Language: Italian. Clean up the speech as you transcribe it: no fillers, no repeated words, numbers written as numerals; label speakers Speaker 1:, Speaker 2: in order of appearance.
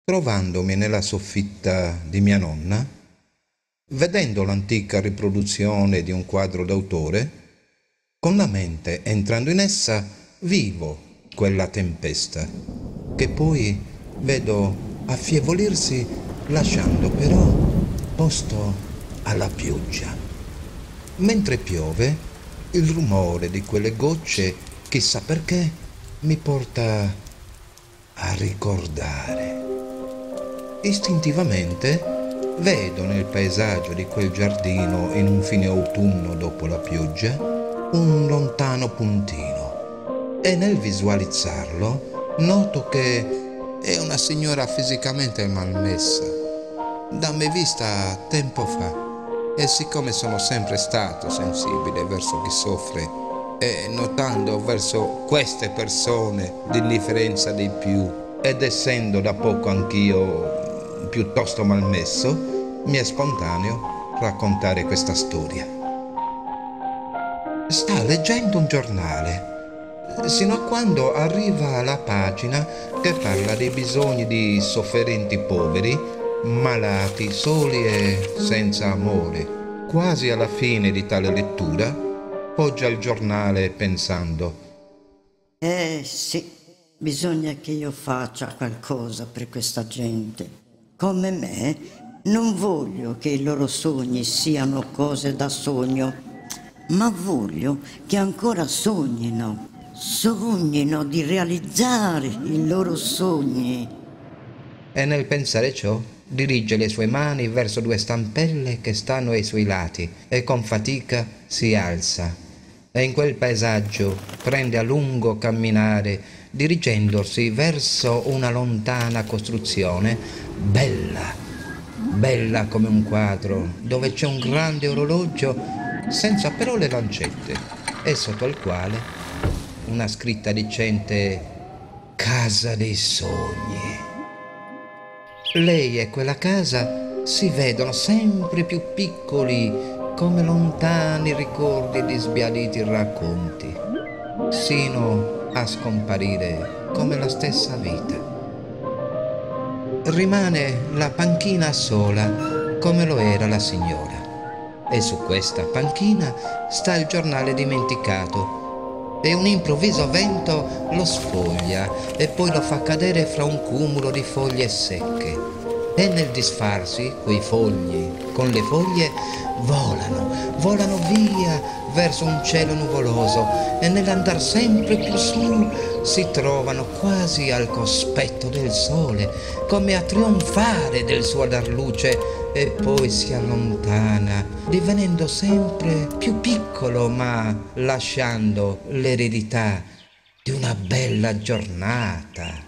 Speaker 1: Trovandomi nella soffitta di mia nonna, vedendo l'antica riproduzione di un quadro d'autore, con la mente entrando in essa vivo quella tempesta, che poi vedo affievolirsi lasciando però posto alla pioggia. Mentre piove, il rumore di quelle gocce, chissà perché, mi porta a ricordare. Istintivamente vedo nel paesaggio di quel giardino in un fine autunno dopo la pioggia un lontano puntino e nel visualizzarlo noto che è una signora fisicamente malmessa, da me vista tempo fa, e siccome sono sempre stato sensibile verso chi soffre e notando verso queste persone l'indifferenza dei più ed essendo da poco anch'io piuttosto malmesso, mi è spontaneo raccontare questa storia. Sta leggendo un giornale, sino a quando arriva alla pagina che parla dei bisogni di sofferenti poveri, malati, soli e senza amore. Quasi alla fine di tale lettura, poggia il giornale pensando:
Speaker 2: Sì, bisogna che io faccia qualcosa per questa gente. Come me, non voglio che i loro sogni siano cose da sogno, ma voglio che ancora sognino di realizzare i loro sogni.
Speaker 1: E nel pensare ciò dirige le sue mani verso due stampelle che stanno ai suoi lati e con fatica si alza e in quel paesaggio prende a lungo camminare dirigendosi verso una lontana costruzione bella come un quadro dove c'è un grande orologio senza però le lancette e sotto il quale una scritta dicente Casa dei Sogni. Lei e quella casa si vedono sempre più piccoli come lontani ricordi di sbiaditi racconti, sino a scomparire come la stessa vita. Rimane la panchina sola come lo era la signora e su questa panchina sta il giornale dimenticato e un improvviso vento lo sfoglia e poi lo fa cadere fra un cumulo di foglie secche e nel disfarsi quei fogli con le foglie volano via verso un cielo nuvoloso e nell'andar sempre più su si trovano quasi al cospetto del sole come a trionfare del suo dar luce e poi si allontana divenendo sempre più piccolo ma lasciando l'eredità di una bella giornata.